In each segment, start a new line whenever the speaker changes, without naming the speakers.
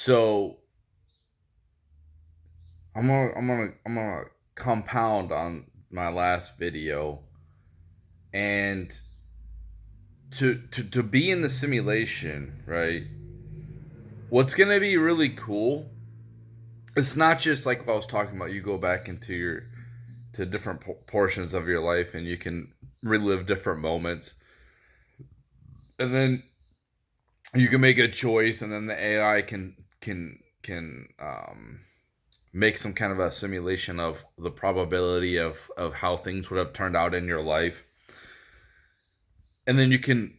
So I'm gonna compound on my last video, and to be in the simulation, right? What's gonna be really cool, it's not just like what I was talking about. You go back into your to different portions of your life, and you can relive different moments, and then you can make a choice, and then the AI can make some kind of a simulation of the probability of how things would have turned out in your life, and then you can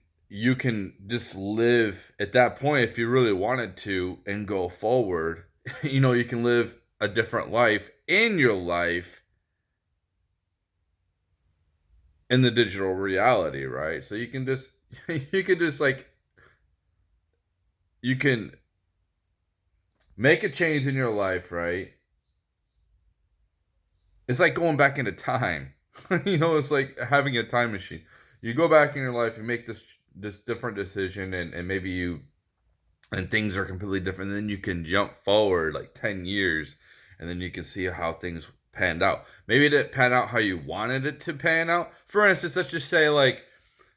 just live at that point if you really wanted to and go forward. You can live a different life in your life in the digital reality, right? So you can just you can just like you can make a change in your life, right? It's like going back into time. It's like having a time machine. You go back in your life and make this different decision, and maybe you and things are completely different. And then you can jump forward like 10 years, and then you can see how things panned out. Maybe it didn't pan out how you wanted it to pan out. For instance, let's just say like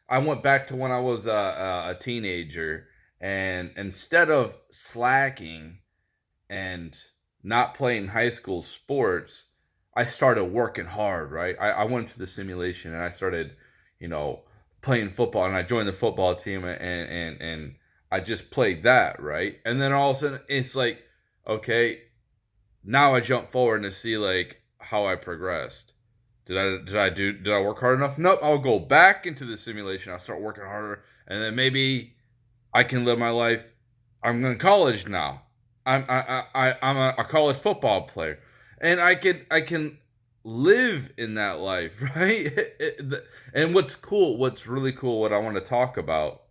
I went back to when I was a teenager, and instead of slacking and not playing high school sports, I started working hard, right? I went to the simulation and I started, you know, playing football, and I joined the football team, and I just played that, right? And then all of a sudden it's like, okay, now I jump forward to see like how I progressed. Did I work hard enough? Nope. I'll go back into the simulation. I'll start working harder, and then maybe I can live my life. I'm in college now. I'm a college football player, and I can live in that life, right? And what's cool, what's really cool, what I want to talk about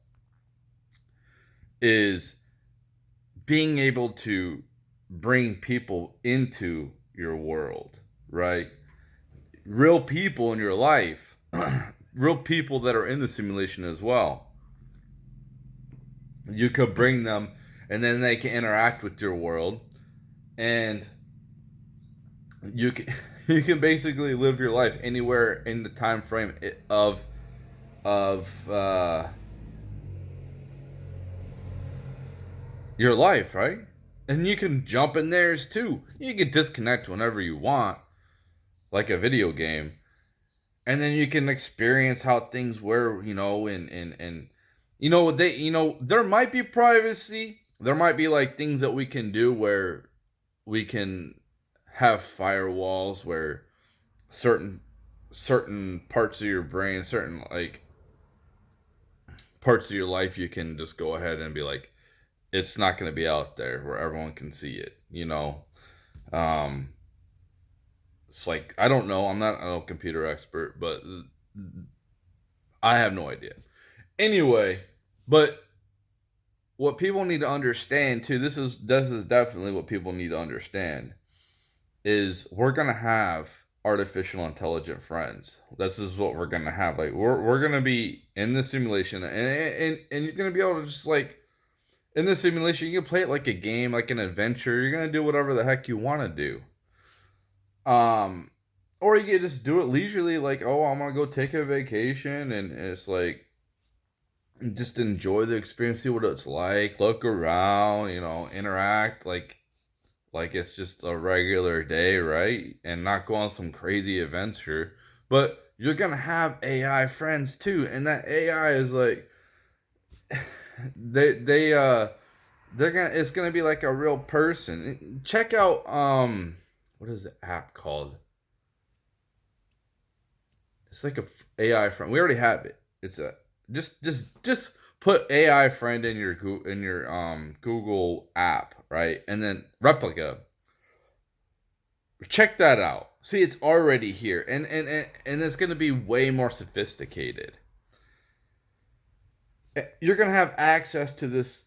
is being able to bring people into your world, right? Real people in your life, real people that are in the simulation as well. You could bring them, and then they can interact with your world, and you can you can basically live your life anywhere in the time frame of your life, right? And you can jump in theirs too. You can disconnect whenever you want, like a video game, and then you can experience how things were, and there might be privacy. There might be like things that we can do where we can have firewalls where certain certain parts of your brain, certain like parts of your life, you can just go ahead and be like, it's not going to be out there where everyone can see it. Um, it's like, I don't know. I'm not a computer expert, but I have no idea. Anyway, but what people need to understand too, this is definitely what people need to understand is we're gonna have artificial intelligent friends. This is what we're gonna have. Like we're gonna be in the simulation, and you're gonna be able to just like in the simulation, you can play it like a game, like an adventure. You're gonna do whatever the heck you want to do. Um, or you can just do it leisurely, like, oh, I'm gonna go take a vacation, and it's like just enjoy the experience, see what it's like, look around, interact like it's just a regular day, right? And not go on some crazy adventure. But you're gonna have AI friends too, and that AI is like they're gonna it's gonna be like a real person. Check out what is the app called? It's like a AI friend. We already have it. It's a just put AI friend in your Google app, right? And then replica. Check that out. See, it's already here, and it's going to be way more sophisticated. You're going to have access to this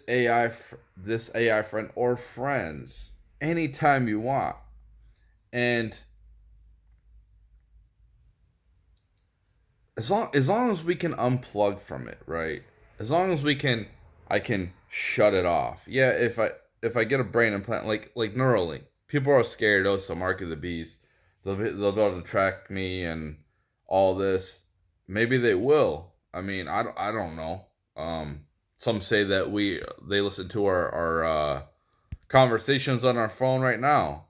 AI friend or friends anytime you want, and as long as we can unplug from it, right? As long as I can shut it off. Yeah, if if I get a brain implant like Neuralink, people are scared. Oh, it's the mark of the beast. They'll be able to track me and all this. Maybe they will. I mean, I don't know. Some say that they listen to our conversations on our phone right now.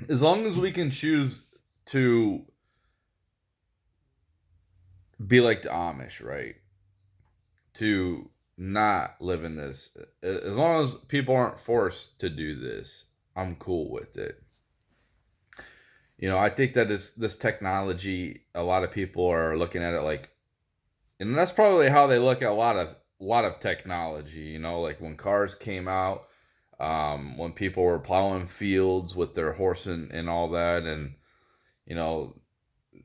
As long as we can choose to be like the Amish, right? To not live in this. As long as people aren't forced to do this, I'm cool with it. I think that this technology, a lot of people are looking at it like, and that's probably how they look at a lot of technology. Like when cars came out, when people were plowing fields with their horse and all that, and you know,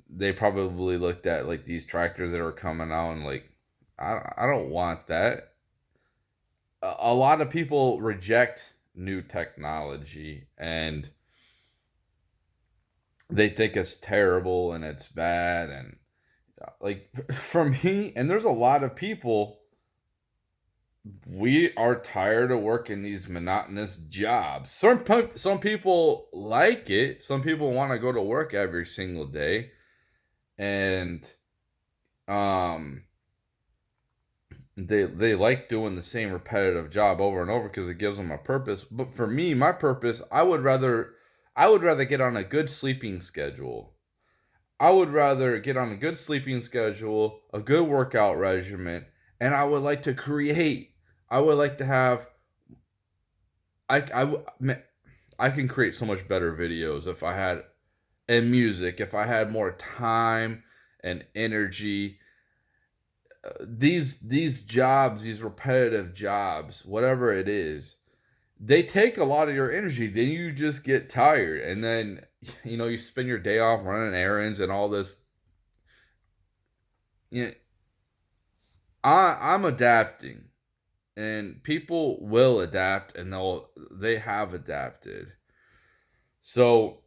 they probably looked at like these tractors that are coming out and like, I don't want that. A lot of people reject new technology and they think it's terrible and it's bad and like for me, and there's a lot of people, we are tired of working these monotonous jobs. Some people like it. Some people want to go to work every single day, and um they like doing the same repetitive job over and over because it gives them a purpose. But for me, my purpose, I would rather get on a good sleeping schedule. I would rather get on a good sleeping schedule, a good workout regimen, and I would like to create. I would like to have I can create so much better videos if I had and music if I had more time and energy. These jobs, these repetitive jobs, whatever it is, they take a lot of your energy. Then you just get tired, and then you spend your day off running errands and all this. You know, I'm adapting, and people will adapt, and they have adapted. So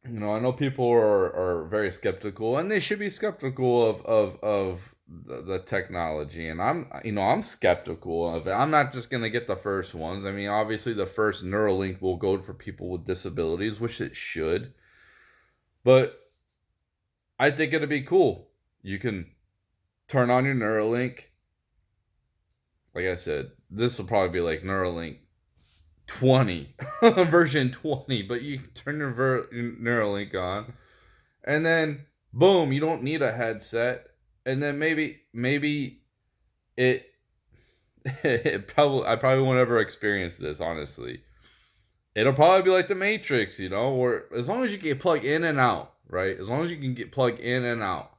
I know people are very skeptical, and they should be skeptical of the technology. And I'm skeptical of it. I'm not just gonna get the first ones. I mean, obviously, the first Neuralink will go for people with disabilities, which it should. But I think it'd be cool. You can turn on your Neuralink. Like I said, this will probably be like Neuralink 20, version 20, but you can turn your Neuralink on, and then boom, you don't need a headset, and then maybe it I probably won't ever experience this, honestly. It'll probably be like the Matrix, where as long as you can plug in and out, right? As long as you can get plugged in and out,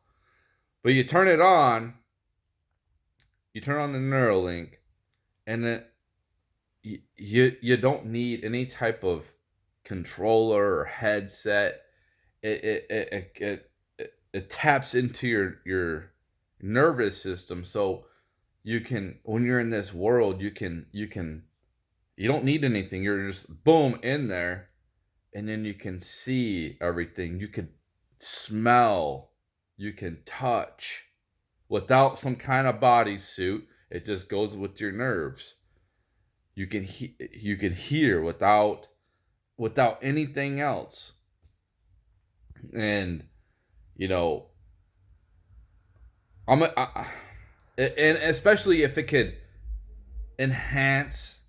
but you turn on the Neuralink, and then you don't need any type of controller or headset. It taps into your nervous system, so you can, when you're in this world, you don't need anything. You're just boom in there, and then you can see everything. You can smell, you can touch without some kind of bodysuit. It just goes with your nerves. You can hear without anything else. And you know and especially if it could enhance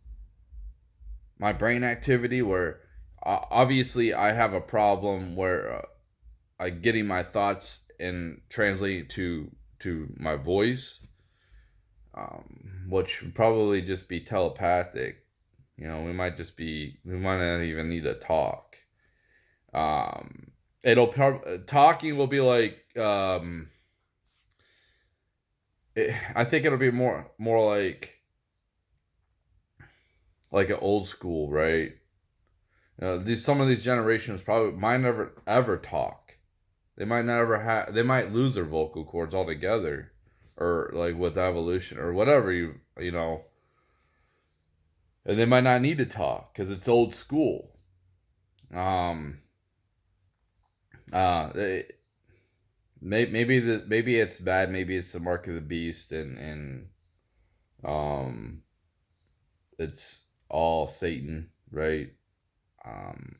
my brain activity, where obviously I have a problem where I getting my thoughts and translate to my voice, which would probably just be telepathic. We might not even need to talk. Talking will be like, I think it'll be more like an old school, right? These Some of these generations probably might never ever talk. They might never have. They might lose their vocal cords altogether, or like with evolution or whatever and they might not need to talk because it's old school. Um, it, maybe it's bad. Maybe it's the mark of the beast, and it's all Satan, right? Um,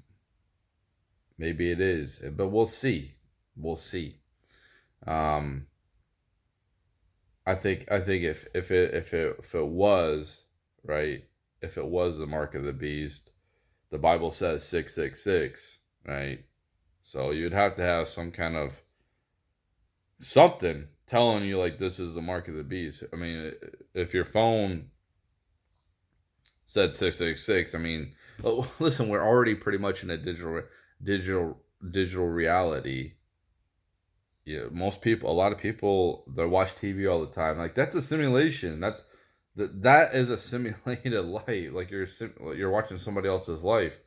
Maybe it is, but we'll see. We'll see. Um, I think if it was right, if it was the mark of the beast, the Bible says 666, right? So you'd have to have some kind of something telling you like this is the mark of the beast. I mean, if your phone said 666, I mean, oh, listen, we're already pretty much in a digital digital reality. Yeah, most people, a lot of people, they watch TV all the time. Like that's a simulation. That is a simulated life. Like you're watching somebody else's life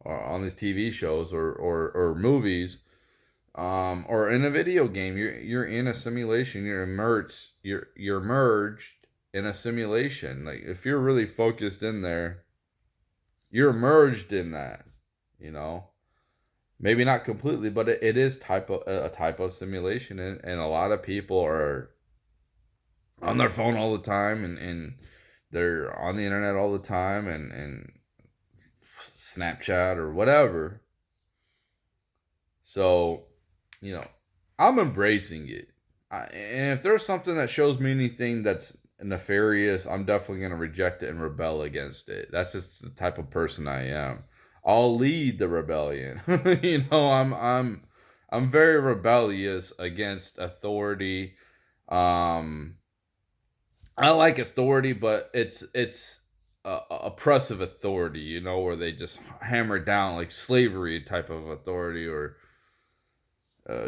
on these TV shows or movies, or in a video game. You're in a simulation. You're immersed. You're merged in a simulation. Like if you're really focused in there, you're merged in that. You know. Maybe not completely, but it is type of a type of simulation, and a lot of people are on their phone all the time, and they're on the internet all the time, and Snapchat or whatever. So, you know, I'm embracing it. And if there's something that shows me anything that's nefarious, I'm definitely going to reject it and rebel against it. That's just the type of person I am. I'll lead the rebellion. I'm very rebellious against authority. Um, I like authority, but it's oppressive authority. Where they just hammer down like slavery type of authority or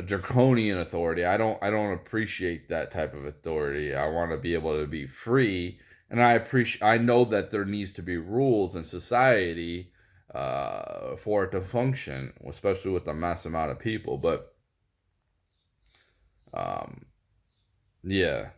draconian authority. I don't appreciate that type of authority. I want to be able to be free, and I know that there needs to be rules in society for it to function, especially with a mass amount of people. But um, yeah,